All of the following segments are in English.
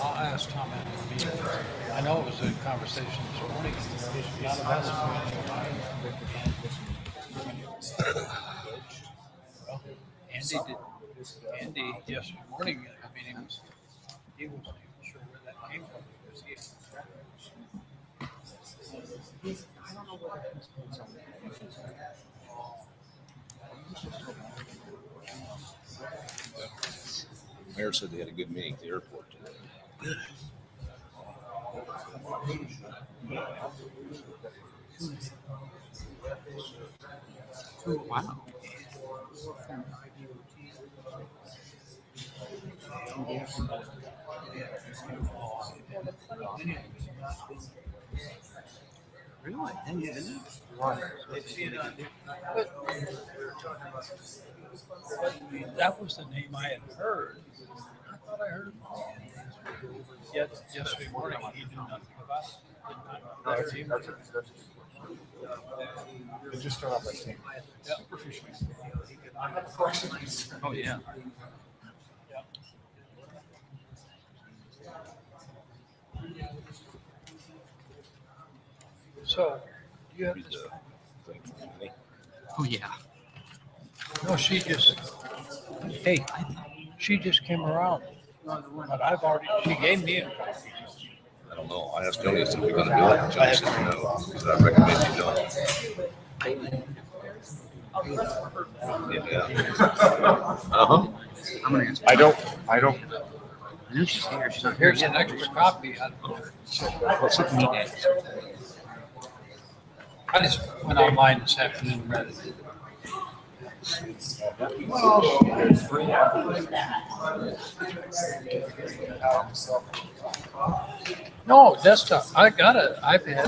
I'll ask Tom after the meeting. I know it was a conversation this morning. Not about it. Well, Andy did. Andy yesterday morning. I mean, he wasn't even sure where that came from because he. Mayor said they had a good meeting at the airport today. Oh, wow. Really? That was the name I had heard. I thought I heard it. Yet yesterday morning he knew nothing about it. Just start off by saying, superficially. I have questions. Oh, yeah. So, you have Read this. the thing from Annie. Oh, yeah. No, she just. Hey, she just came around. But I've already. She gave me a copy. I don't know. I asked Johnny, I said, we're gonna do it. And Johnny said, no, because I recommend you don't. Yeah. Uh-huh. I'm going to answer. I don't. I know she's here. She's not here Here's an yet. extra copy. What's it need to answer? I just went online this afternoon and read it. No, desktop. I got an iPad.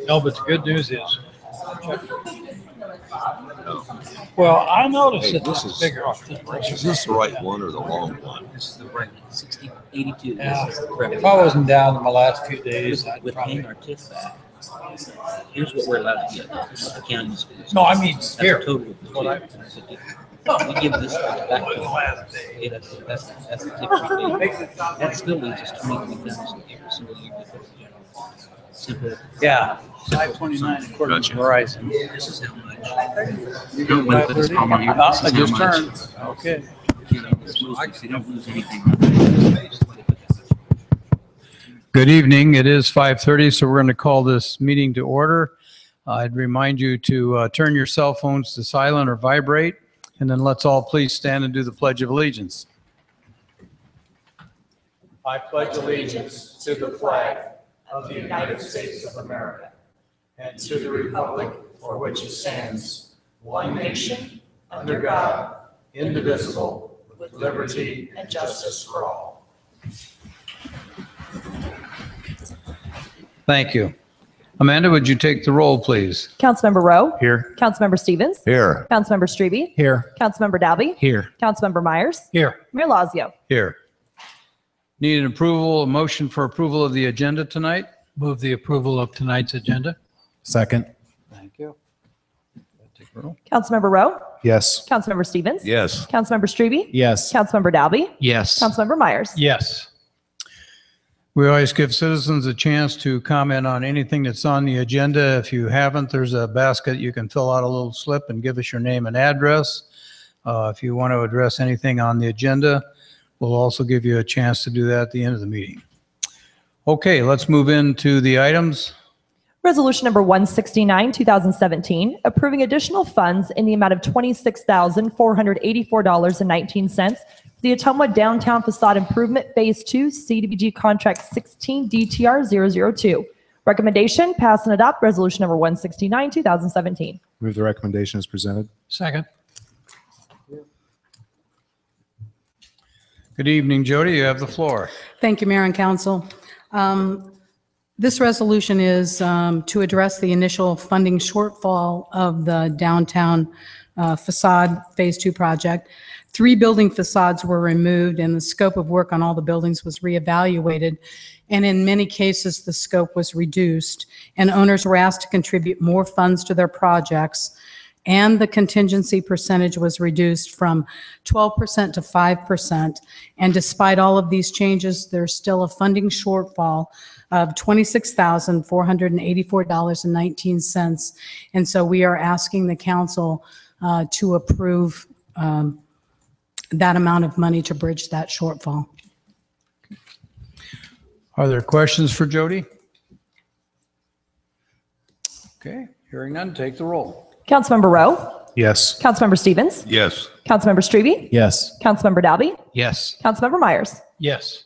No, but the good news is. Well, I noticed Hey, that this this is- is bigger. Is this the right one or the long one? This is the right 6082. Yeah. This is the correct If I wasn't down in the last few days, I'd with probably. paying our TIF back. Here's what we're allowed to get. This is the county's. No, I mean, That's here. a total of the What I- TIF. We give this back to them. Okay, that's the TIF we pay. That still leaves us 23,000 every single year. Simple. Yeah. 529 according to Gotcha. Verizon. This is how much. You don't want to put this on you. I This is just how much. turned. Okay. You know, this moves, you don't lose anything. Good evening. It is 5:30, so we're going to call this meeting to order. I'd remind you to turn your cell phones to silent or vibrate, and then let's all please stand and do the Pledge of Allegiance. I pledge allegiance to the flag of the United States of America and to the republic for which it stands, one nation, under God, indivisible, with liberty and justice for all. Thank you. Amanda, would you take the roll, please? Councilmember Rowe. Here. Councilmember Stevens. Here. Councilmember Strebe. Here. Councilmember Dalby. Here. Councilmember Myers. Here. Mayor Lazio. Here. Need an approval, a motion for approval of the agenda tonight? Move the approval of tonight's agenda. Second. Thank you. Take a roll. Councilmember Rowe. Yes. Councilmember Stevens. Yes. Councilmember Strebe. Yes. Councilmember Dalby. Yes. Councilmember Myers. Yes. We always give citizens a chance to comment on anything that's on the agenda. If you haven't, there's a basket. You can fill out a little slip and give us your name and address. If you want to address anything on the agenda, we'll also give you a chance to do that at the end of the meeting. Okay, let's move into the items. Resolution number 169, 2017, approving additional funds in the amount of $26,484.19 for the Ottumwa Downtown Facade Improvement Phase 2 CDBG Contract 16 DTR 002. Recommendation, pass and adopt resolution number 169, 2017. Move the recommendation as presented. Second. Good evening, Jody. You have the floor. Thank you, Mayor and Council. This resolution is to address the initial funding shortfall of the downtown facade Phase 2 project. 3 building facades were removed and the scope of work on all the buildings was reevaluated. And in many cases, the scope was reduced and owners were asked to contribute more funds to their projects. and the contingency percentage was reduced from 12% to 5%. And despite all of these changes, there's still a funding shortfall of $26,484.19. And so we are asking the council to approve that amount of money to bridge that shortfall. Are there questions for Jody? Okay, hearing none, take the roll. Councilmember Rowe, Yes. Councilmember Stevens, Yes. Councilmember Strebe, Yes. Councilmember Dalby, Yes. Councilmember Myers. Yes.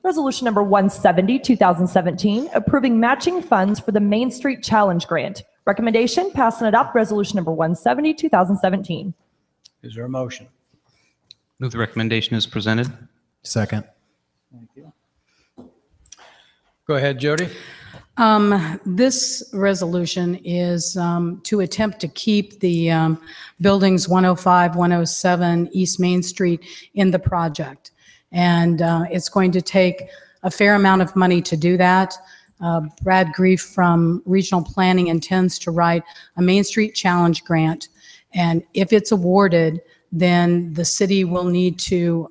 Resolution number 170, 2017, approving matching funds for the Main Street Challenge Grant. Recommendation, pass and adopt resolution number 170, 2017. Is there a motion? Move the recommendation as presented. Second. Go ahead, Jody. This resolution is to attempt to keep the buildings 105, 107 East Main Street in the project. And it's going to take a fair amount of money to do that. Brad Grief from Regional Planning intends to write a Main Street Challenge Grant. And if it's awarded, then the city will need to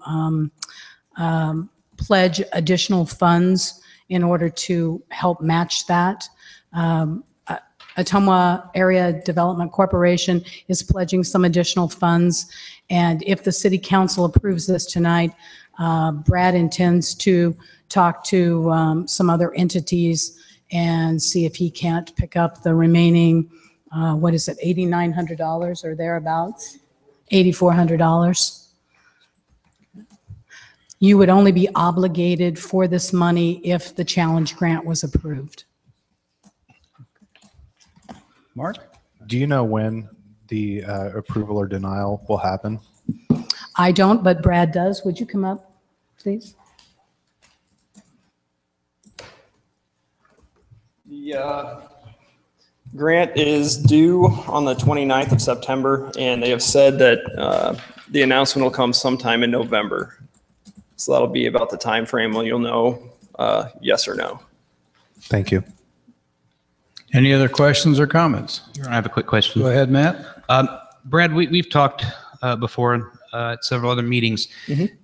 pledge additional funds in order to help match that. Ottumwa Area Development Corporation is pledging some additional funds. And if the city council approves this tonight, Brad intends to talk to some other entities and see if he can't pick up the remaining, what is it, $8,900 or thereabouts? $8,400. You would only be obligated for this money if the challenge grant was approved. Mark? Do you know when the approval or denial will happen? I don't, but Brad does. Would you come up, please? The grant is due on the 29th of September, and they have said that the announcement will come sometime in November. So that'll be about the time frame when you'll know yes or no. Thank you. Any other questions or comments? I have a quick question. Go ahead, Matt. Brad, we've talked before at several other meetings,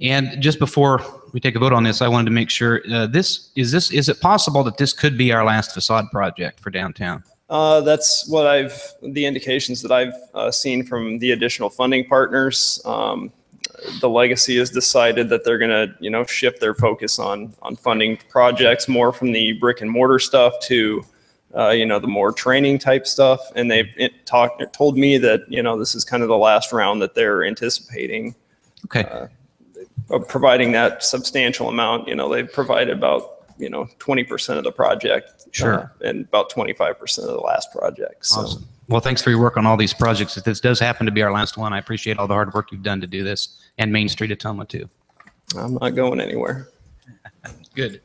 and just before we take a vote on this, I wanted to make sure is it possible that this could be our last facade project for downtown? That's what the indications that I've seen from the additional funding partners. The Legacy has decided that they're going to, shift their focus on funding projects more from the brick and mortar stuff to, the more training type stuff. And they've told me that, this is kind of the last round that they're anticipating. Okay. Of providing that substantial amount. They've provided about, 20% of the project. Sure. And about 25% of the last project. So. Awesome. Well, thanks for your work on all these projects. If this does happen to be our last one, I appreciate all the hard work you've done to do this, and Main Street Ottumwa too. I'm not going anywhere. Good.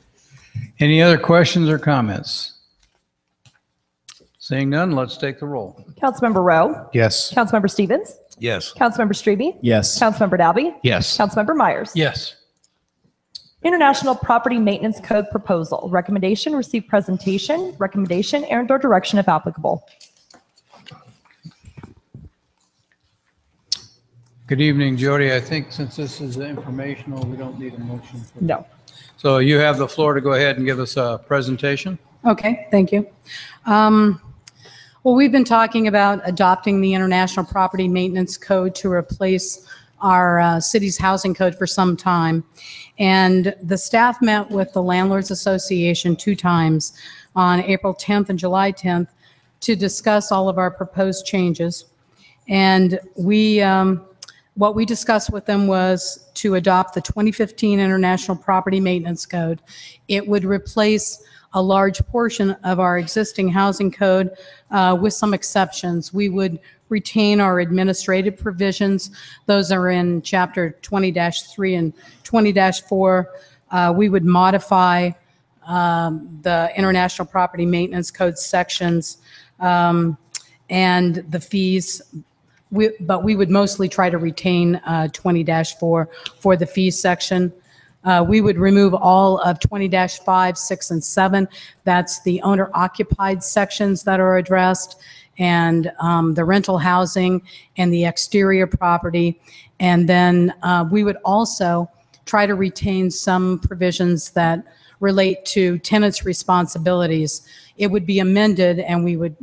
Any other questions or comments? Seeing none, let's take the roll. Councilmember Rowe, Yes. Councilmember Stevens, Yes. Councilmember Strebe, Yes. Councilmember Dalby, Yes. Councilmember Myers. Yes. International Property Maintenance Code Proposal. Recommendation, receive presentation. Recommendation, and or direction if applicable. Good evening, Jody. I think since this is informational, we don't need a motion. No. So you have the floor to go ahead and give us a presentation. Okay, thank you. Well, we've been talking about adopting the International Property Maintenance Code to replace our city's housing code for some time. And the staff met with the Landlords Association 2 times on April 10th and July 10th to discuss all of our proposed changes. And what we discussed with them was to adopt the 2015 International Property Maintenance Code. It would replace a large portion of our existing housing code with some exceptions. We would retain our administrative provisions. Those are in Chapter 20-3 and 20-4. We would modify the International Property Maintenance Code sections and the fees, but we would mostly try to retain 20-4 for the fees section. We would remove all of 20-5, 6, and 7. That's the owner-occupied sections that are addressed. and the rental housing and the exterior property. And then we would also try to retain some provisions that relate to tenants' responsibilities. It would be amended and we would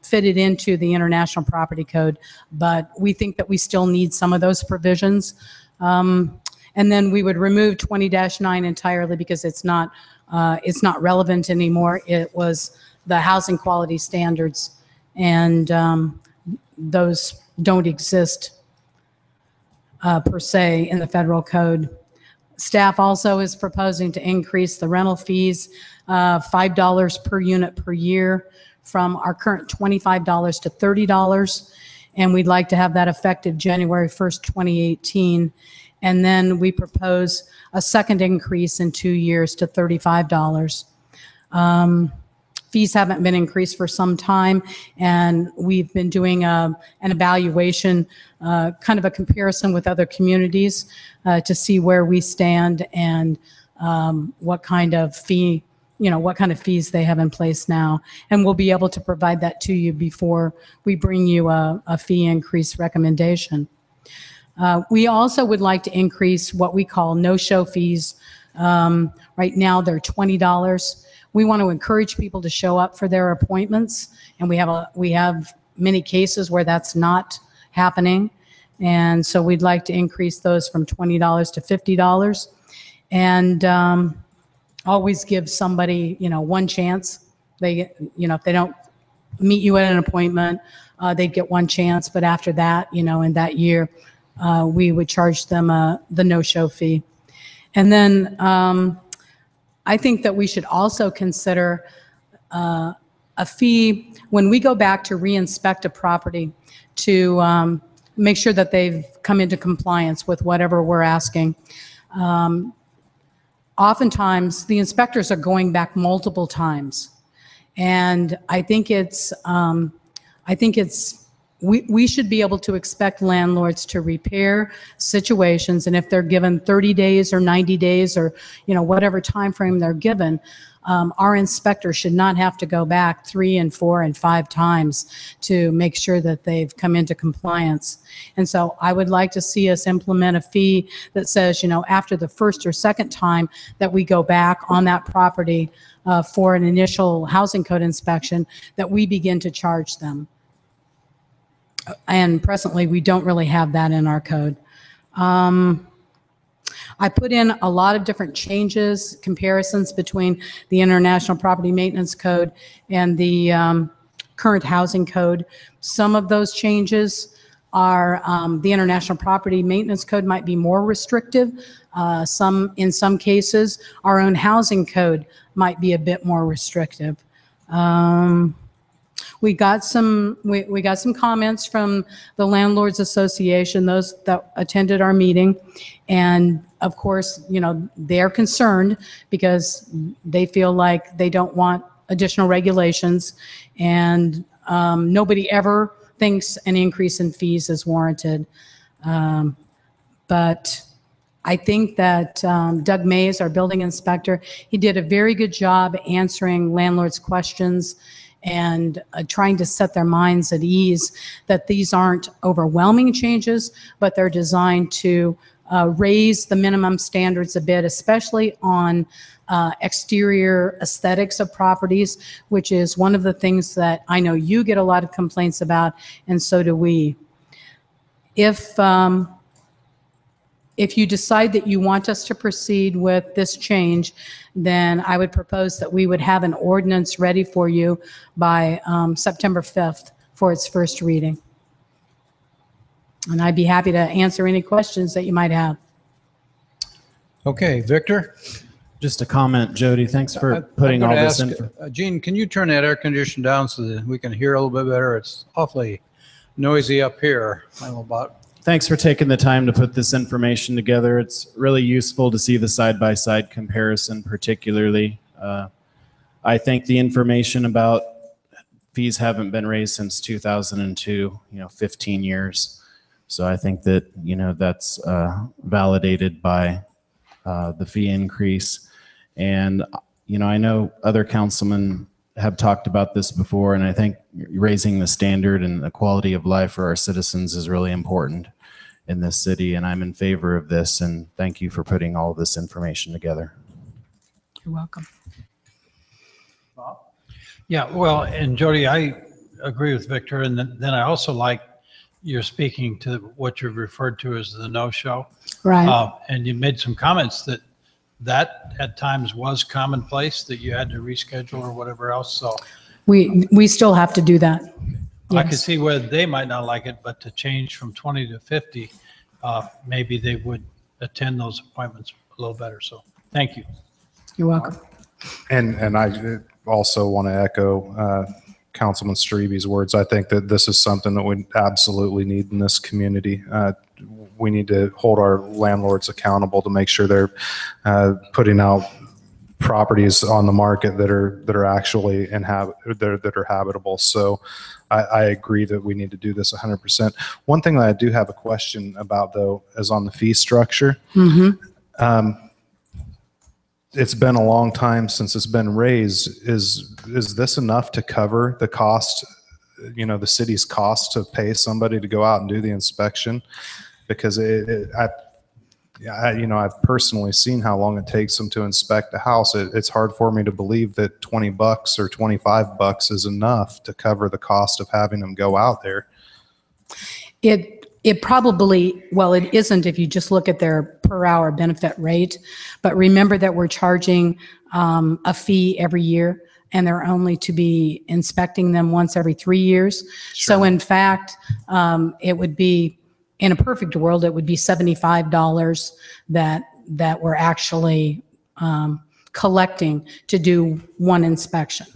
fit it into the International Property Code, but we think that we still need some of those provisions. And then we would remove 20-9 entirely because it's not relevant anymore. It was the housing quality standards, and those don't exist per se in the federal code. Staff also is proposing to increase the rental fees $5 per unit per year from our current $25 to $30. And we'd like to have that effective January 1st, 2018. And then we propose a second increase in 2 years to $35. Fees haven't been increased for some time, and we've been doing an evaluation, kind of a comparison with other communities to see where we stand and what kind of fee, what kind of fees they have in place now. And we'll be able to provide that to you before we bring you a fee increase recommendation. We also would like to increase what we call no-show fees. Right now, they're $20. We want to encourage people to show up for their appointments, and we have many cases where that's not happening. And so we'd like to increase those from $20 to $50, and always give somebody, one chance. They, if they don't meet you at an appointment, they'd get one chance. But after that, in that year, we would charge them the no-show fee. And then I think that we should also consider a fee when we go back to re-inspect a property to make sure that they've come into compliance with whatever we're asking. Oftentimes, the inspectors are going back multiple times, and I think we should be able to expect landlords to repair situations, and if they're given 30 days or 90 days or whatever time frame they're given, our inspector should not have to go back 3 and 4 and 5 times to make sure that they've come into compliance. And so I would like to see us implement a fee that says, after the first or second time that we go back on that property for an initial housing code inspection, that we begin to charge them. And presently, we don't really have that in our code. I put in a lot of different changes, comparisons between the International Property Maintenance Code and the current housing code. Some of those changes are the International Property Maintenance Code might be more restrictive. In some cases, our own housing code might be a bit more restrictive. We got some comments from the Landlords Association, those that attended our meeting, and of course, they're concerned because they feel like they don't want additional regulations, and nobody ever thinks an increase in fees is warranted. But I think that Doug Mays, our building inspector, he did a very good job answering landlords' questions and trying to set their minds at ease that these aren't overwhelming changes, but they're designed to raise the minimum standards a bit, especially on exterior aesthetics of properties, which is one of the things that I know you get a lot of complaints about, and so do we. If you decide that you want us to proceed with this change, then I would propose that we would have an ordinance ready for you by September 5th for its first reading. And I'd be happy to answer any questions that you might have. Okay, Victor? Just a comment, Jody. Thanks for putting all this in. Gene, can you turn that air conditioner down so that we can hear a little bit better? It's awfully noisy up here. I don't know about. Thanks for taking the time to put this information together. It's really useful to see the side-by-side comparison, particularly. I think the information about fees haven't been raised since 2002, 15 years. So I think that, that's validated by the fee increase. And, I know other councilmen have talked about this before, and I think raising the standard and the quality of life for our citizens is really important in this city, and I'm in favor of this, and thank you for putting all this information together. You're welcome. Yeah, well, and Jody, I agree with Victor, and then I also like you're speaking to what you've referred to as the no-show. Right. And you made some comments that at times was commonplace, that you had to reschedule or whatever else, so We still have to do that. I could Yes. see where they might not like it, but to change from 20 to 50, maybe they would attend those appointments a little better, so thank you. You're welcome. And I also want to echo Councilman Streby's words. I think that this is something that we absolutely need in this community. We need to hold our landlords accountable to make sure they're putting out properties on the market that are actually that are habitable. So I agree that we need to do this 100%. One thing that I do have a question about, though, is on the fee structure. It's been a long time since it's been raised. Is this enough to cover the cost, the city's cost to pay somebody to go out and do the inspection? Because I've personally seen how long it takes them to inspect a house. It's hard for me to believe that $20 or $25 is enough to cover the cost of having them go out there. It probably, well, it isn't if you just look at their per hour benefit rate, but remember that we're charging a fee every year, and they're only to be inspecting them once every 3 years. So in fact, it would be, in a perfect world, it would be $75 that we're actually collecting to do one inspection.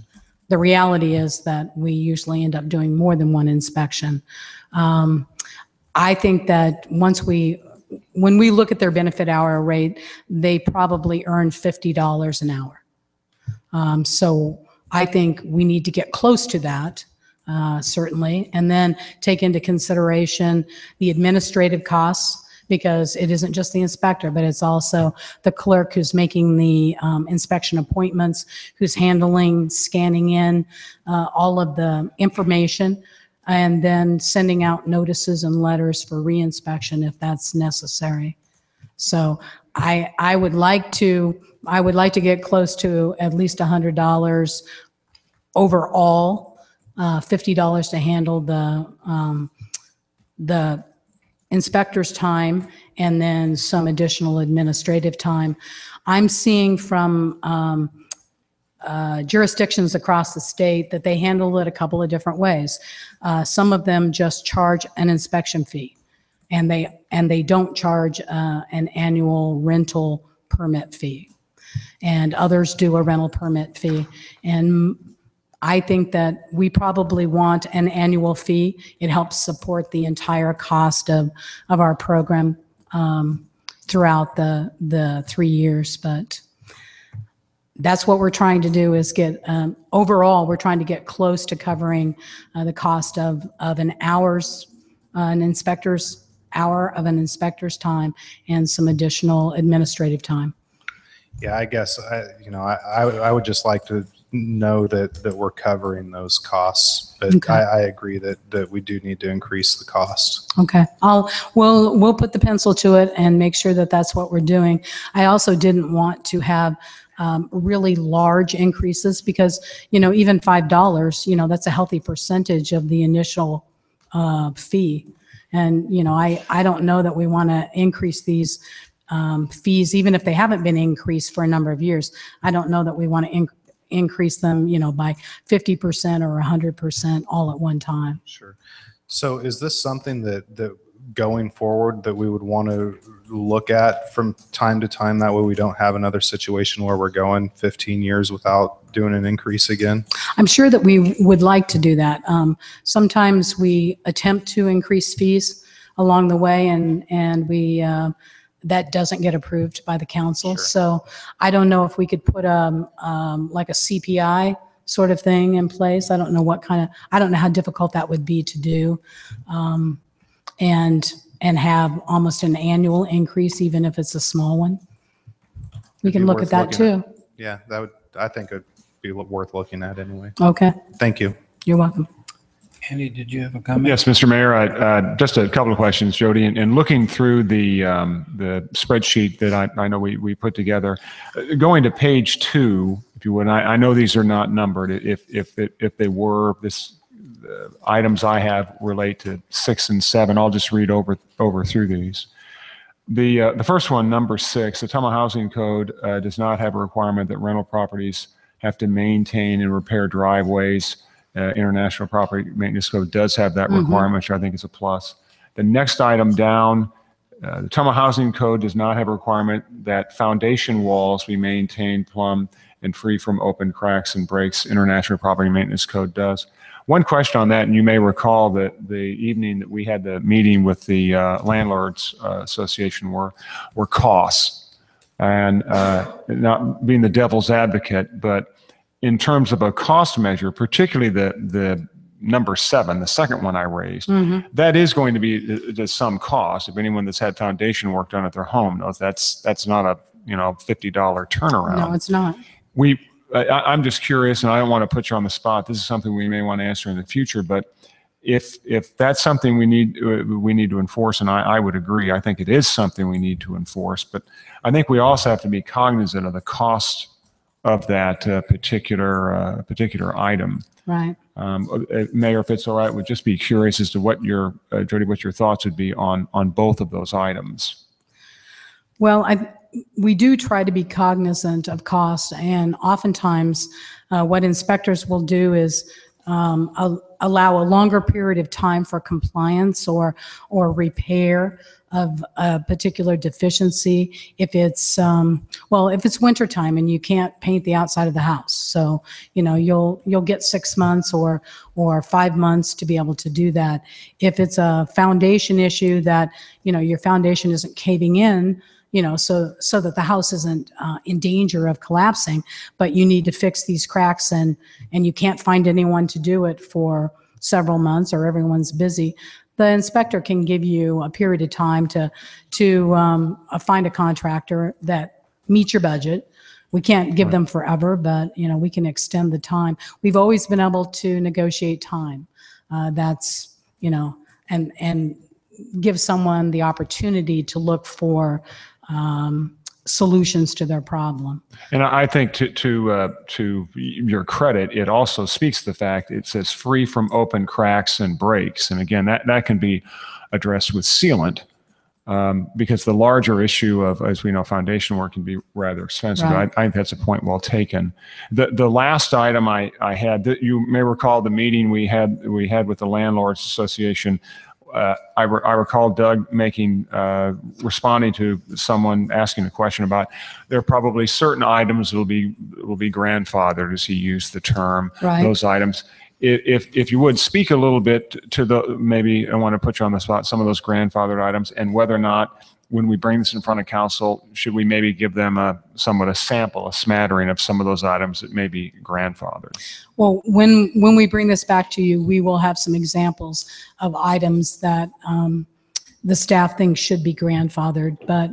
The reality is that we usually end up doing more than one inspection. I think that when we look at their benefit hour rate, they probably earn $50 an hour. So I think we need to get close to that, certainly, and then take into consideration the administrative costs, because it isn't just the inspector, but it's also the clerk who's making the inspection appointments, who's handling, scanning in all of the information, and then sending out notices and letters for reinspection if that's necessary. So I would like to get close to at least $100 overall, $50 to handle the inspector's time, and then some additional administrative time. I'm seeing from jurisdictions across the state that they handle it a couple of different ways. Some of them just charge an inspection fee, and they don't charge an annual rental permit fee. And others do a rental permit fee. And I think that we probably want an annual fee. It helps support the entire cost of our program throughout the 3 years. But that's what we're trying to do, is get, overall, we're trying to get close to covering the cost of an inspector's hour of an inspector's time, and some additional administrative time. Yeah, I guess, I would just like to know that we're covering those costs, but Okay. I agree that we do need to increase the cost. Okay, we'll put the pencil to it and make sure that that's what we're doing. I also didn't want to have really large increases, because, even $5, that's a healthy percentage of the initial fee. And, I don't know that we want to increase these fees, even if they haven't been increased for a number of years. I don't know that we want to increase them, by 50% or 100% all at one time. Sure. So is this something that going forward that we would want to look at from time to time? That way we don't have another situation where we're going 15 years without doing an increase again? I'm sure that we would like to do that. Sometimes we attempt to increase fees along the way, and we that doesn't get approved by the council. Sure. So I don't know if we could put like a CPI sort of thing in place. I don't know I don't know how difficult that would be to do. And have almost an annual increase, even if it's a small one. We can look at that too. Yeah, I think be worth looking at anyway. Okay, Thank you. you're welcome. Andy, did you have a comment? Yes, Mr. Mayor, just a couple of questions, Jody. And looking through the spreadsheet that I know we put together, going to page 2, if you would, I know these are not numbered. If they were, the items I have relate to 6 and 7. I'll just read over through these. The first one, number 6, the Ottumwa Housing Code does not have a requirement that rental properties have to maintain and repair driveways. International Property Maintenance Code does have that requirement, which I think is a plus. The next item down, the Ottumwa Housing Code does not have a requirement that foundation walls be maintained plumb and free from open cracks and breaks. International Property Maintenance Code does. One question on that, and you may recall that the evening that we had the meeting with the Landlords Association were costs. And not being the devil's advocate, but in terms of a cost measure, particularly the number 7, the second one I raised, that is going to be some cost. If anyone that's had foundation work done at their home knows that's not a $50 turnaround. No, it's not. I'm just curious, and I don't want to put you on the spot. This is something we may want to answer in the future, but if that's something we need to enforce, and I would agree, I think it is something we need to enforce, but I think we also have to be cognizant of the cost of that particular item. Right. Mayor, if it's all right, would just be curious as to what Jody, what your thoughts would be on both of those items. Well, we do try to be cognizant of cost, and oftentimes what inspectors will do is allow a longer period of time for compliance or repair of a particular deficiency if it's if it's wintertime and you can't paint the outside of the house. So you'll get 6 months or 5 months to be able to do that. If it's a foundation issue that your foundation isn't caving in, so that the house isn't in danger of collapsing, but you need to fix these cracks and you can't find anyone to do it for several months or everyone's busy, the inspector can give you a period of time to find a contractor that meets your budget. We can't give them forever, but we can extend the time. We've always been able to negotiate time. That's and give someone the opportunity to look for solutions to their problem. And I think to your credit, it also speaks to the fact it says free from open cracks and breaks. And again, that can be addressed with sealant because the larger issue of, as we know, foundation work can be rather expensive. Right. I think that's a point well taken. The last item I had, that you may recall the meeting we had with the Landlords Association. I recall Doug responding to someone asking a question about there are probably certain items that will be grandfathered, as he used the term. Right. Those items. If you would speak a little bit to maybe I want to put you on the spot, some of those grandfathered items, and whether or not when we bring this in front of council, should we maybe give them a sample, a smattering of some of those items that may be grandfathered? Well, when we bring this back to you, we will have some examples of items that the staff thinks should be grandfathered. But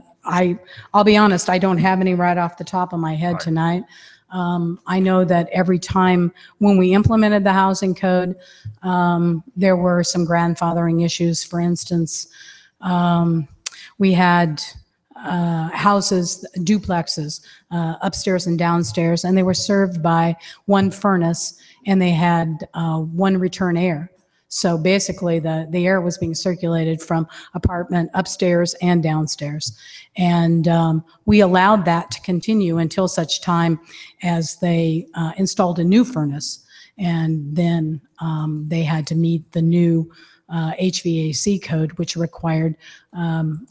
I'll be honest, I don't have any right off the top of my head tonight. I know that every time when we implemented the housing code, there were some grandfathering issues. For instance, we had houses, duplexes, upstairs and downstairs, and they were served by one furnace, and they had one return air. So basically, the air was being circulated from apartment upstairs and downstairs. And we allowed that to continue until such time as they installed a new furnace. And then they had to meet the new HVAC code, which required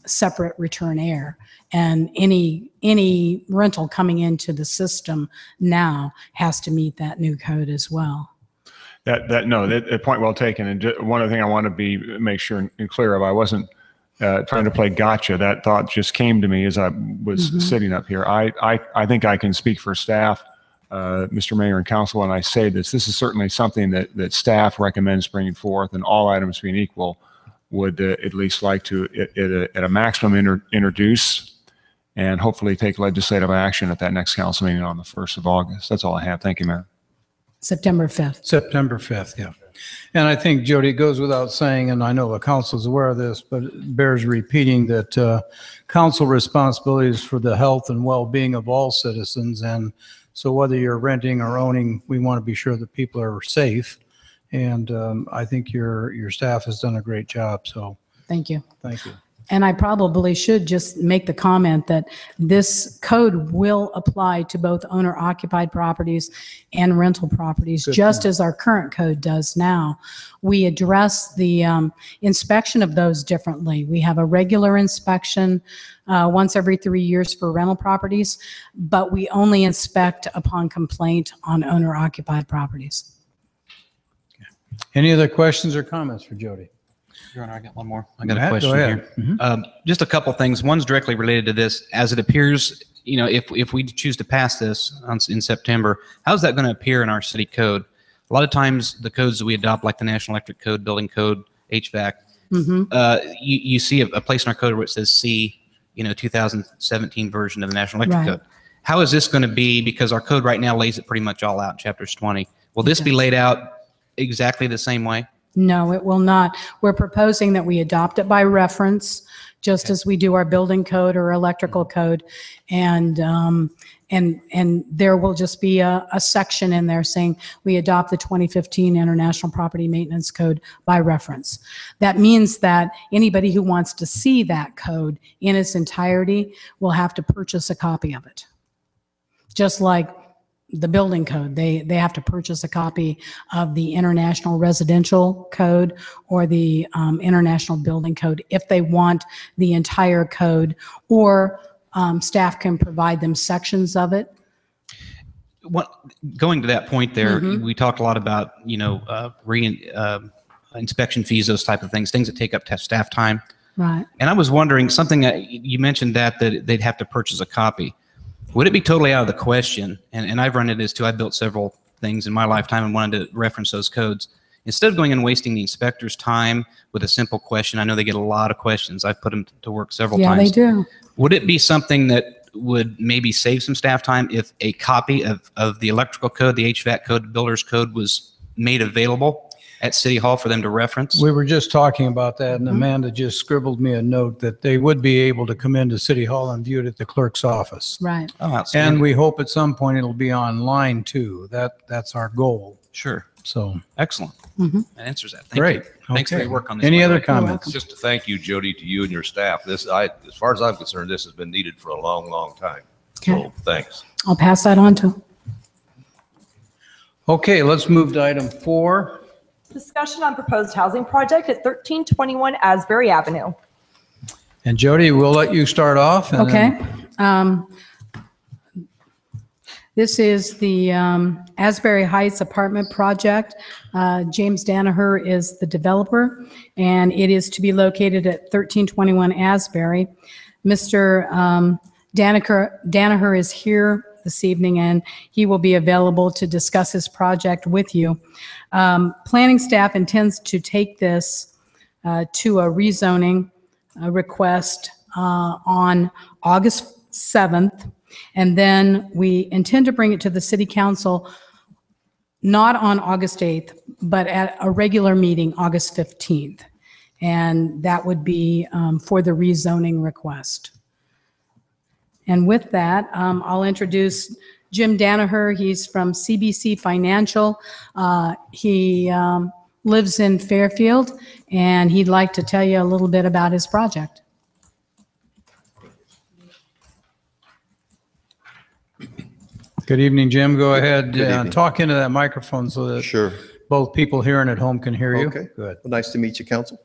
separate return air. And any rental coming into the system now has to meet that new code as well. That point well taken. And one other thing I want to make sure and clear of, I wasn't trying to play gotcha. That thought just came to me as I was sitting up here. I think I can speak for staff, Mr. Mayor and Council, when I say this. This is certainly something that staff recommends bringing forth, and all items being equal, would at least like to, at a maximum, introduce and hopefully take legislative action at that next council meeting on the 1st of August. That's all I have. Thank you, Mayor. September 5th. September 5th, yeah. And I think, Jody, it goes without saying, and I know the council's aware of this, but it bears repeating that council responsibilities for the health and well-being of all citizens. And so whether you're renting or owning, we want to be sure that people are safe. And I think your staff has done a great job. So Thank you. thank you. And I probably should just make the comment that this code will apply to both owner-occupied properties and rental properties, just as our current code does now. We address the inspection of those differently. We have a regular inspection once every 3 years for rental properties, but we only inspect upon complaint on owner-occupied properties. Any other questions or comments for Jody? Your Honor, I got one more. I got a Matt, go question ahead. here. Just a couple things. One's directly related to this. As it appears, if we choose to pass this in September, how's that going to appear in our city code? A lot of times, the codes that we adopt, like the National Electric Code, Building Code, HVAC, you see a place in our code where it says C, 2017 version of the National Electric Right. Code. How is this going to be? Because our code right now lays it pretty much all out in chapters 20. Will this be laid out exactly the same way? No, it will not. We're proposing that we adopt it by reference, just as we do our building code or electrical code. And there will just be a section in there saying we adopt the 2015 International Property Maintenance Code by reference. That means that anybody who wants to see that code in its entirety will have to purchase a copy of it. Just like the building code, they have to purchase a copy of the International Residential Code or the International Building Code if they want the entire code, or staff can provide them sections of it. Going to that point there, we talked a lot about, inspection fees, those type of things that take up staff time. Right. And I was wondering something that you mentioned that they'd have to purchase a copy. Would it be totally out of the question? And I've run into this too. I've built several things in my lifetime and wanted to reference those codes. Instead of going and wasting the inspector's time with a simple question, I know they get a lot of questions. I've put them to work several times. Yeah, they do. Would it be something that would maybe save some staff time if a copy of the electrical code, the HVAC code, the builder's code was made available at City Hall for them to reference? We were just talking about that, and Amanda just scribbled me a note that they would be able to come into City Hall and view it at the clerk's office. Right. Oh, outstanding. And we hope at some point it'll be online too. That's our goal. Sure. So, Excellent. That answers that. Thank great. you. Thanks for Okay. your work on this. Any by the other way. comments? Just to thank you, Jody, to you and your staff. As far as I'm concerned, this has been needed for a long, long time. Okay. So thanks. I'll pass that on to. Okay, let's move to item 4. Discussion on proposed housing project at 1321 Asbury Avenue. And Jody, we'll let you start off. And Okay. then- This is the Asbury Heights apartment project. James Danaher is the developer, and it is to be located at 1321 Asbury. Mr. Danaher is here this evening, and he will be available to discuss his project with you. Planning staff intends to take this to a rezoning request on August 7th. And then we intend to bring it to the city council, not on August 8th, but at a regular meeting, August 15th. And that would be for the rezoning request. And with that, I'll introduce Jim Danaher. He's from CBC Financial. He lives in Fairfield, and he'd like to tell you a little bit about his project. Good evening, Jim. Go ahead. Talk into that microphone so that Sure. both people here and at home can hear you. Okay. Good. Well, nice to meet you, Council.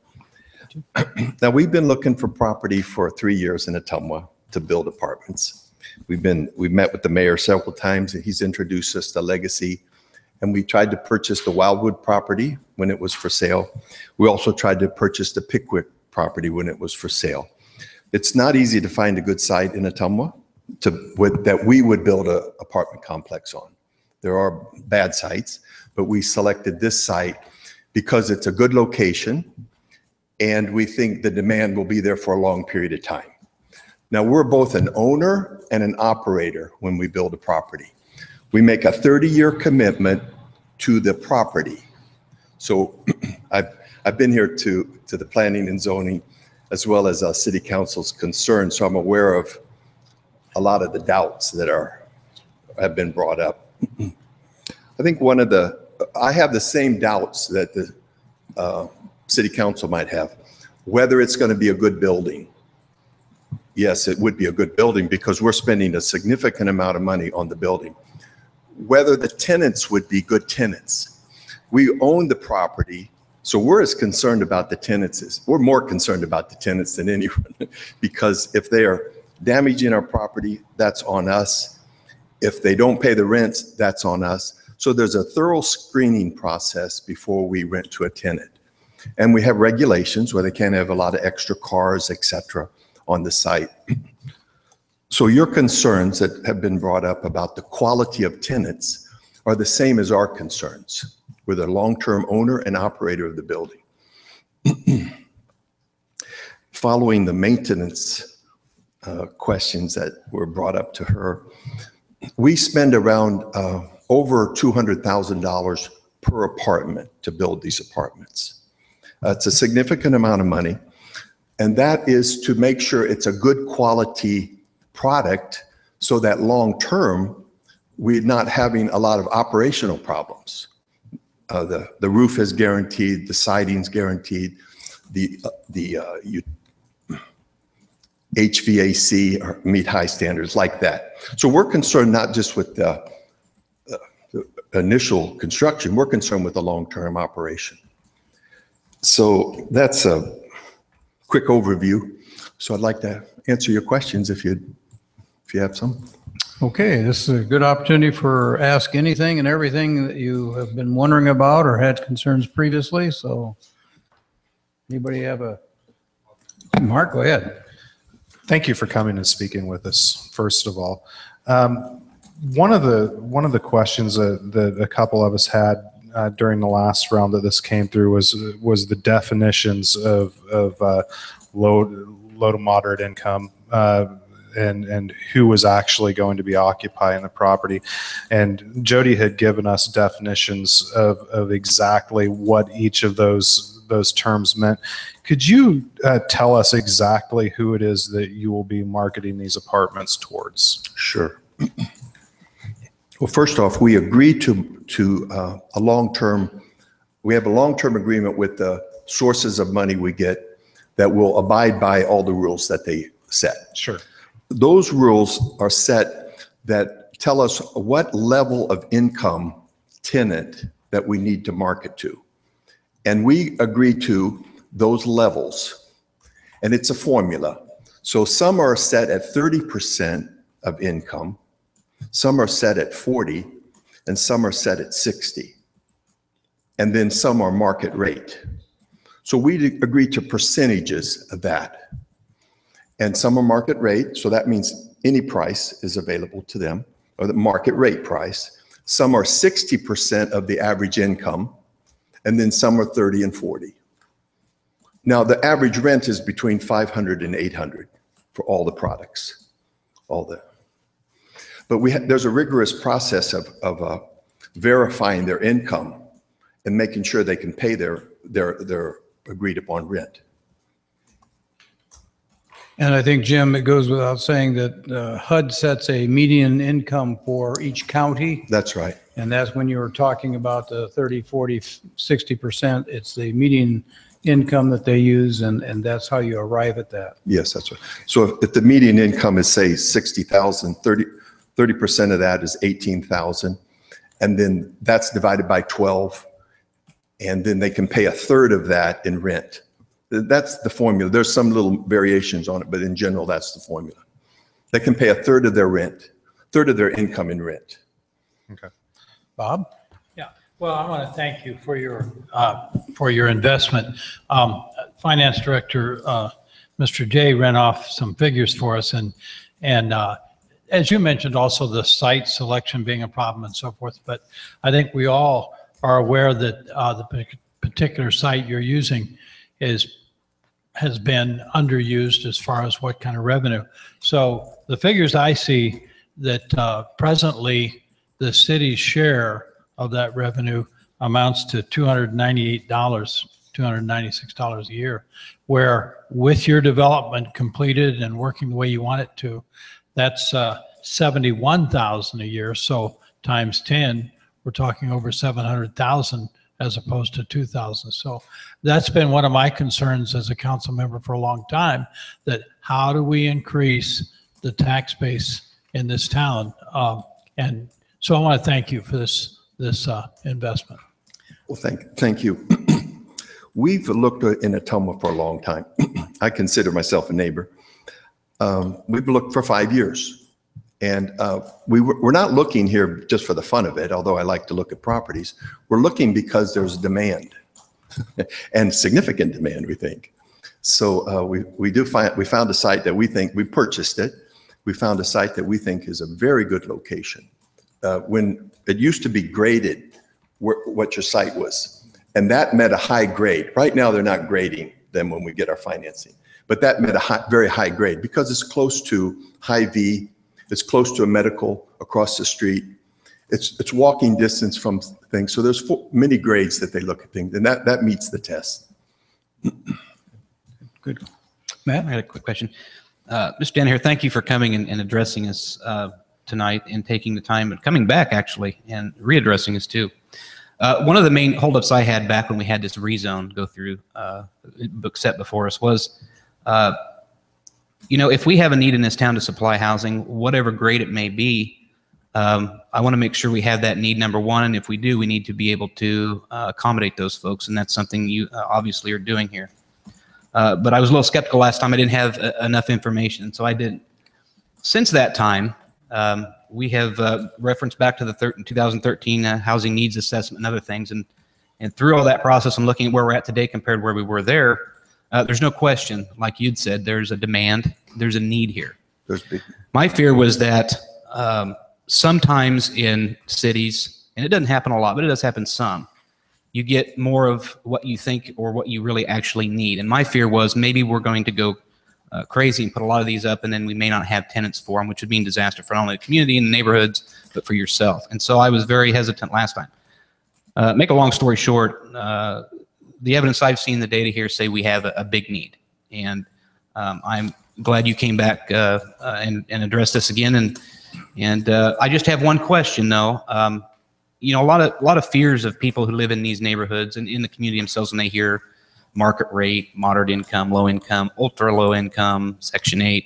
Now, we've been looking for property for 3 years in Ottumwa to build apartments. We've met with the mayor several times, and he's introduced us to Legacy. And we tried to purchase the Wildwood property when it was for sale. We also tried to purchase the Pickwick property when it was for sale. It's not easy to find a good site in Ottumwa that we would build an apartment complex on. There are bad sites, but we selected this site because it's a good location, and we think the demand will be there for a long period of time. Now, we're both an owner and an operator when we build a property. We make a 30-year commitment to the property. So I've been here to the planning and zoning as well as city council's concerns, so I'm aware of a lot of the doubts that have been brought up. I think I have the same doubts that the city council might have, whether it's going to be a good building. Yes, it would be a good building because we're spending a significant amount of money on the building. Whether the tenants would be good tenants. We own the property, so we're as concerned about the tenants we're more concerned about the tenants than anyone, because if they are damaging our property, that's on us. If they don't pay the rents, that's on us. So there's a thorough screening process before we rent to a tenant. And we have regulations where they can't have a lot of extra cars, et cetera, on the site. So your concerns that have been brought up about the quality of tenants are the same as our concerns. We're the long-term owner and operator of the building. Following the maintenance questions that were brought up to her, we spend around over $200,000 per apartment to build these apartments. It's a significant amount of money, and that is to make sure it's a good quality product so that long-term we're not having a lot of operational problems. The roof is guaranteed, the siding's guaranteed, the HVAC or meet high standards like that. So we're concerned not just with the initial construction, we're concerned with the long-term operation. So that's a quick overview. So I'd like to answer your questions if you have some. Okay, this is a good opportunity for ask anything and everything that you have been wondering about or had concerns previously. So anybody have Mark, go ahead. Thank you for coming and speaking with us, first of all. One of the questions that a couple of us had during the last round that this came through was the definitions of low to moderate income and who was actually going to be occupying the property. And Jody had given us definitions of exactly what each of those terms meant. Could you tell us exactly who it is that you will be marketing these apartments towards? Sure. Well, first off, we agreed to a long-term, we have a long-term agreement with the sources of money we get that will abide by all the rules that they set. Sure. Those rules are set that tell us what level of income tenant that we need to market to. And we agree to those levels. And it's a formula. So some are set at 30% of income, some are set at 40, and some are set at 60. And then some are market rate. So we agree to percentages of that. And some are market rate, so that means any price is available to them, or the market rate price. Some are 60% of the average income, and then some are 30 and 40. Now, the average rent is between $500 and $800 for all the products, but there's a rigorous process of verifying their income and making sure they can pay their agreed upon rent. And I think, Jim, it goes without saying that HUD sets a median income for each county. That's right. And that's when you were talking about the 30, 40, 60%. It's the median income that they use, and that's how you arrive at that. Yes, that's right. So if the median income is, say, $60,000, 30% of that is $18,000. And then that's divided by 12. And then they can pay a third of that in rent. That's the formula. There's some little variations on it, but in general, that's the formula. They can pay a third of their rent, third of their income in rent. Okay. Bob? Yeah, well, I want to thank you for your investment. Finance Director, Mr. Jay ran off some figures for us, and as you mentioned, also the site selection being a problem and so forth, but I think we all are aware that the particular site you're using is has been underused as far as what kind of revenue. So the figures I see that presently the city's share of that revenue amounts to $298, $296 a year, where with your development completed and working the way you want it to, that's $71,000 a year. So times 10, we're talking over 700,000 as opposed to 2,000. So that's been one of my concerns as a council member for a long time, that how do we increase the tax base in this town? And so I want to thank you for this investment. Well, thank you. We've looked in Ottumwa for a long time. I consider myself a neighbor. We've looked for 5 years. And we're not looking here just for the fun of it, although I like to look at properties. We're looking because there's demand and significant demand, we think. So we found a site that we think, we purchased it. We found a site that we think is a very good location. When it used to be graded what your site was, and that met a high grade. Right now, they're not grading them when we get our financing, but that met a very high grade because it's close to Hy-Vee. It's close to a medical across the street. It's walking distance from things. So there's many grades that they look at things, and that meets the test. Good. Matt? I had a quick question. Mr. Danaher, thank you for coming and addressing us tonight and taking the time and coming back, actually, and readdressing us, too. One of the main holdups I had back when we had this rezone go through, book set before us was, you know, if we have a need in this town to supply housing, whatever grade it may be, I want to make sure we have that need, number one. And if we do, we need to be able to accommodate those folks. And that's something you obviously are doing here. But I was a little skeptical last time. I didn't have enough information, so I didn't. Since that time, we have referenced back to the 2013 housing needs assessment and other things. And through all that process, I'm looking at where we're at today compared to where we were there. There's no question, like you'd said, there's a demand, there's a need here. My fear was that sometimes in cities, and it doesn't happen a lot, but it does happen some, you get more of what you think or what you really actually need. And my fear was maybe we're going to go crazy and put a lot of these up, and then we may not have tenants for them, which would be a disaster for not only the community and the neighborhoods, but for yourself. And so I was very hesitant last time. Make a long story short, the evidence I've seen, the data here say we have a big need. And I'm glad you came back and addressed this again. And I just have one question, though. You know, a lot of fears of people who live in these neighborhoods and in the community themselves when they hear market rate, moderate income, low income, ultra low income, Section 8.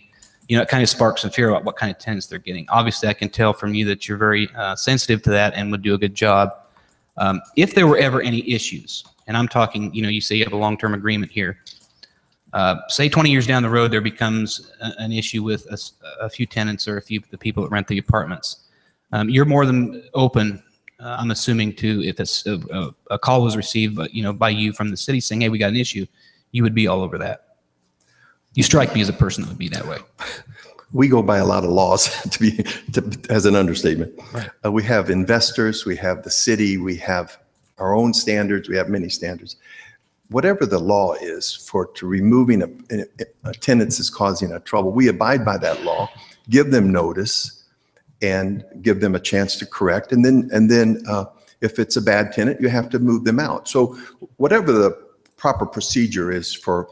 You know, it kind of sparks some fear about what kind of tenants they're getting. Obviously, I can tell from you that you're very sensitive to that and would do a good job. If there were ever any issues, and I'm talking, you know, you say you have a long-term agreement here. Say 20 years down the road, there becomes an issue with a few tenants or the people that rent the apartments. You're more than open, I'm assuming, to if it's a call was received, but by you from the city saying, "Hey, we got an issue," you would be all over that. You strike me as a person that would be that way. We go by a lot of laws as an understatement. Right. We have investors, we have the city, we have our own standards, we have many standards. Whatever the law is to removing a tenant is causing a trouble, we abide by that law, give them notice, and give them a chance to correct. And then if it's a bad tenant, you have to move them out. So whatever the proper procedure is for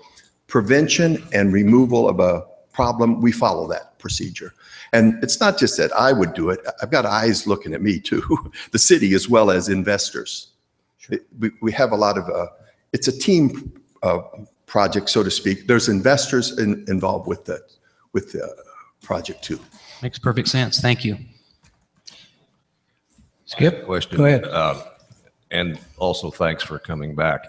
prevention and removal of a problem, we follow that procedure. And it's not just that I would do it. I've got eyes looking at me too, the city as well as investors. Sure. We have a lot of, it's a team project, so to speak. There's investors involved with the project too. Makes perfect sense. Thank you. Skip, Question. go ahead. And also thanks for coming back.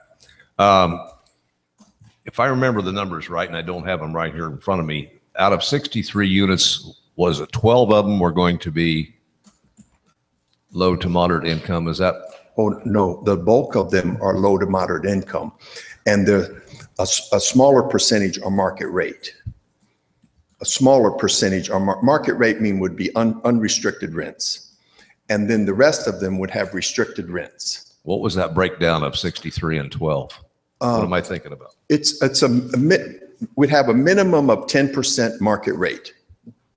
If I remember the numbers right, and I don't have them right here in front of me, out of 63 units, was it 12 of them were going to be low to moderate income? Is that? Oh, no, the bulk of them are low to moderate income. And a smaller percentage are market rate. A smaller percentage are market rate would be unrestricted rents. And then the rest of them would have restricted rents. What was that breakdown of 63 and 12? What am I thinking about? We'd have a minimum of 10% market rate,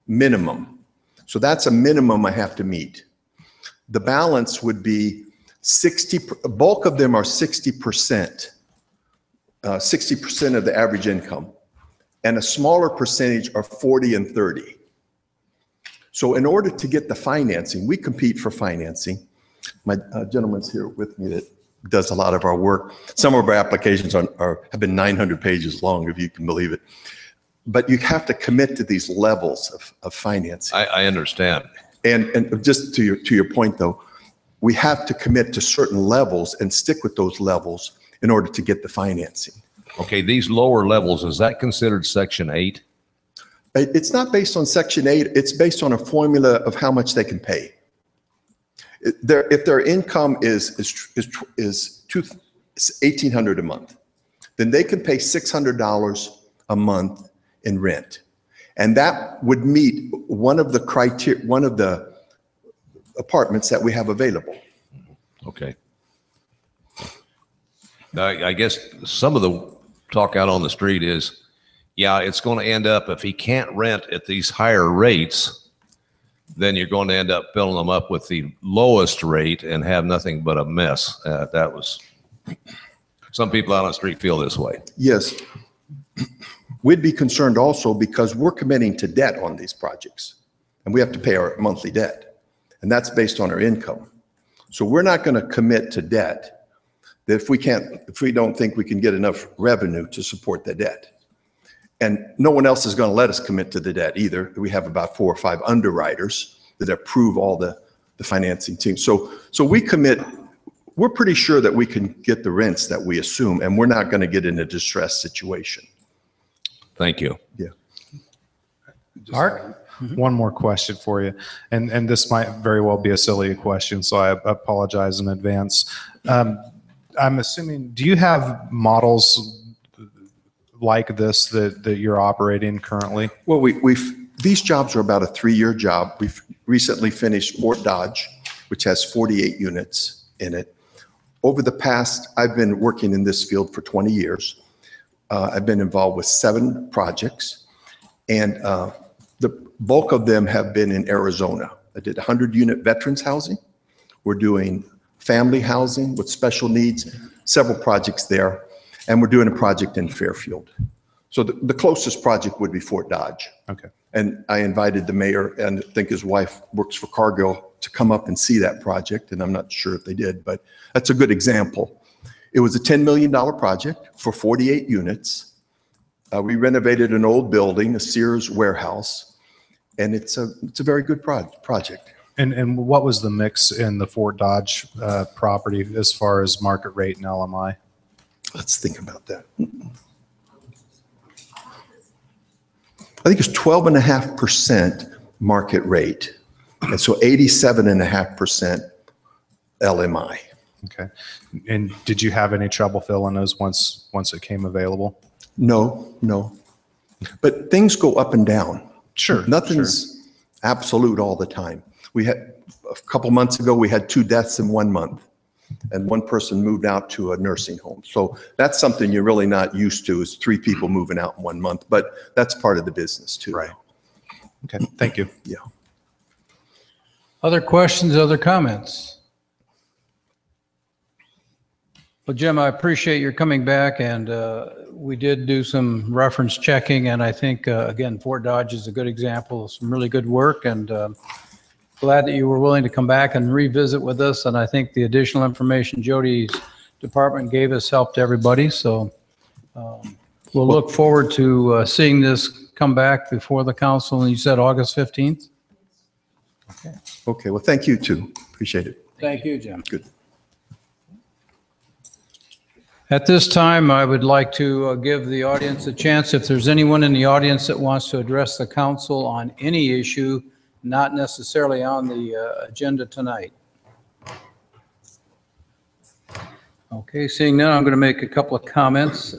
minimum. So that's a minimum I have to meet. The balance would be 60, bulk of them are 60%, 60% of the average income, and a smaller percentage are 40 and 30. So in order to get the financing, we compete for financing. My gentleman's here with me that does a lot of our work. Some of our applications have been 900 pages long, if you can believe it. But you have to commit to these levels of financing. I understand. And just to your point, though, we have to commit to certain levels and stick with those levels in order to get the financing. Okay, these lower levels, is that considered Section 8? It's not based on Section 8. It's based on a formula of how much they can pay. If their income is $1,800 a month, then they can pay $600 a month in rent, and that would meet one of the criteria, one of the apartments that we have available. Okay. Now, I guess some of the talk out on the street is, yeah, it's going to end up, if he can't rent at these higher rates, then you're going to end up filling them up with the lowest rate and have nothing but a mess. That was, some people out on the street feel this way. Yes. We'd be concerned also because we're committing to debt on these projects, and we have to pay our monthly debt, and that's based on our income. So we're not going to commit to debt if we don't think we can get enough revenue to support the debt. And no one else is going to let us commit to the debt either. We have about 4 or 5 underwriters that approve all the financing team. So we commit, we're pretty sure that we can get the rents that we assume, and we're not going to get in a distressed situation. Thank you. Yeah. Mark? One more question for you, and this might very well be a silly question, so I apologize in advance. I'm assuming, do you have models like this that you're operating currently? Well, these jobs are about a 3-year job. We've recently finished Fort Dodge, which has 48 units in it. Over the past, I've been working in this field for 20 years. I've been involved with 7 projects, and the bulk of them have been in Arizona. I did 100-unit veterans housing. We're doing family housing with special needs, several projects there. And we're doing a project in Fairfield. So the closest project would be Fort Dodge. Okay. And I invited the mayor, and I think his wife works for Cargill, to come up and see that project. And I'm not sure if they did, but that's a good example. It was a $10 million project for 48 units. We renovated an old building, a Sears warehouse, and it's a very good project. And what was the mix in the Fort Dodge property as far as market rate and LMI? Let's think about that. I think it's 12.5% market rate. And so 87.5% LMI. Okay. And did you have any trouble filling those once it came available? No. But things go up and down. Sure. Nothing's absolute all the time. We had, a couple months ago, we had 2 deaths in 1 month. And 1 person moved out to a nursing home. So that's something you're really not used to, is 3 people moving out in 1 month, but that's part of the business too. Right. Okay, thank you. Yeah. Other questions, other comments? Well, Jim, I appreciate your coming back, and we did do some reference checking, and I think, again, Fort Dodge is a good example of some really good work, and glad that you were willing to come back and revisit with us. And I think the additional information Jody's department gave us helped everybody. So we'll look forward to seeing this come back before the council. And you said August 15th? Okay, well, thank you too. Appreciate it. Thank you, Jim. Good. At this time, I would like to give the audience a chance. If there's anyone in the audience that wants to address the council on any issue, not necessarily on the agenda tonight. Okay, seeing none, I'm going to make a couple of comments.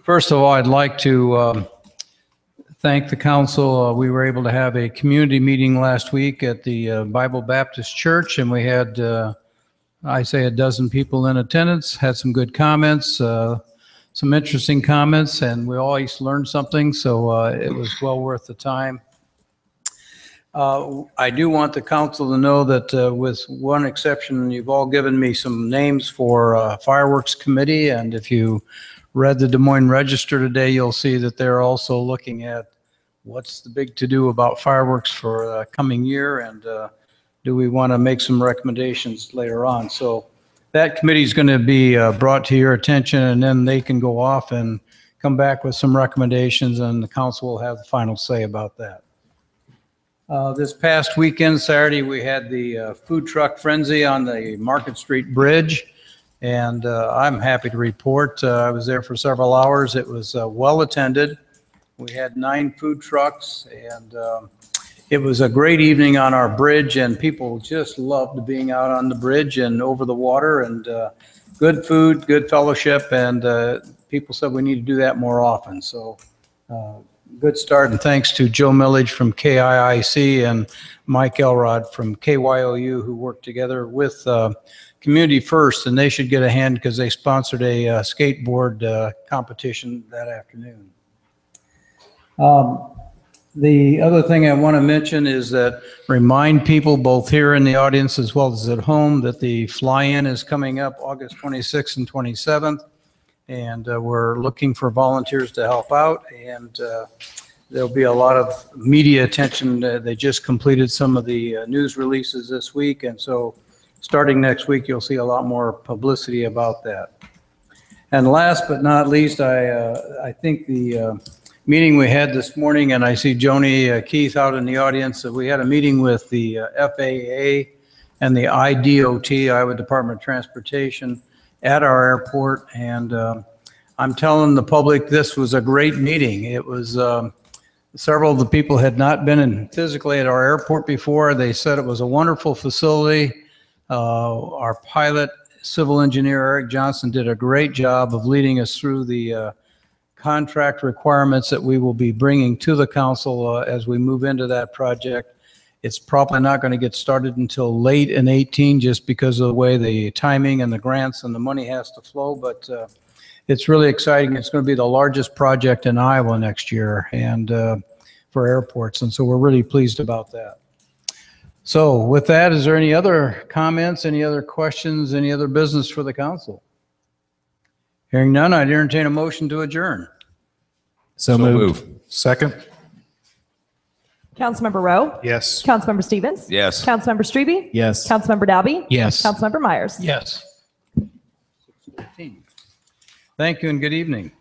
First of all, I'd like to thank the council. We were able to have a community meeting last week at the Bible Baptist Church, and we had I say a dozen people in attendance, had some good comments, some interesting comments, and we always learned something, so it was well worth the time. I do want the council to know that with one exception, you've all given me some names for fireworks committee, and if you read the Des Moines Register today, you'll see that they're also looking at what's the big to-do about fireworks for the coming year, and do we want to make some recommendations later on. So that committee is going to be brought to your attention, and then they can go off and come back with some recommendations, and the council will have the final say about that. This past weekend, Saturday, we had the food truck frenzy on the Market Street Bridge, and I'm happy to report I was there for several hours. It was well attended. We had 9 food trucks, and it was a great evening on our bridge, and people just loved being out on the bridge and over the water, and good food, good fellowship, and people said we need to do that more often. So good start, and thanks to Joe Millage from KIIC and Mike Elrod from KYOU, who worked together with Community First, and they should get a hand because they sponsored a skateboard competition that afternoon. The other thing I want to mention is that remind people both here in the audience as well as at home that the fly-in is coming up August 26th and 27th. And we're looking for volunteers to help out, and there'll be a lot of media attention. They just completed some of the news releases this week, and so starting next week, you'll see a lot more publicity about that. And last but not least, I think the meeting we had this morning, and I see Joni Keith out in the audience, we had a meeting with the FAA and the IDOT, Iowa Department of Transportation, at our airport, and I'm telling the public this was a great meeting. It was several of the people had not been physically at our airport before. They said it was a wonderful facility. Our pilot, civil engineer Eric Johnson, did a great job of leading us through the contract requirements that we will be bringing to the council as we move into that project. It's probably not going to get started until late in 18 just because of the way the timing and the grants and the money has to flow, but it's really exciting. It's going to be the largest project in Iowa next year and for airports, and so we're really pleased about that. So with that, is there any other comments, any other questions, any other business for the council? Hearing none, I'd entertain a motion to adjourn. So moved. Second? Councilmember Rowe? Yes. Councilmember Stevens? Yes. Councilmember Strebe? Yes. Councilmember Dalby? Yes. Councilmember Myers? Yes. Thank you and good evening.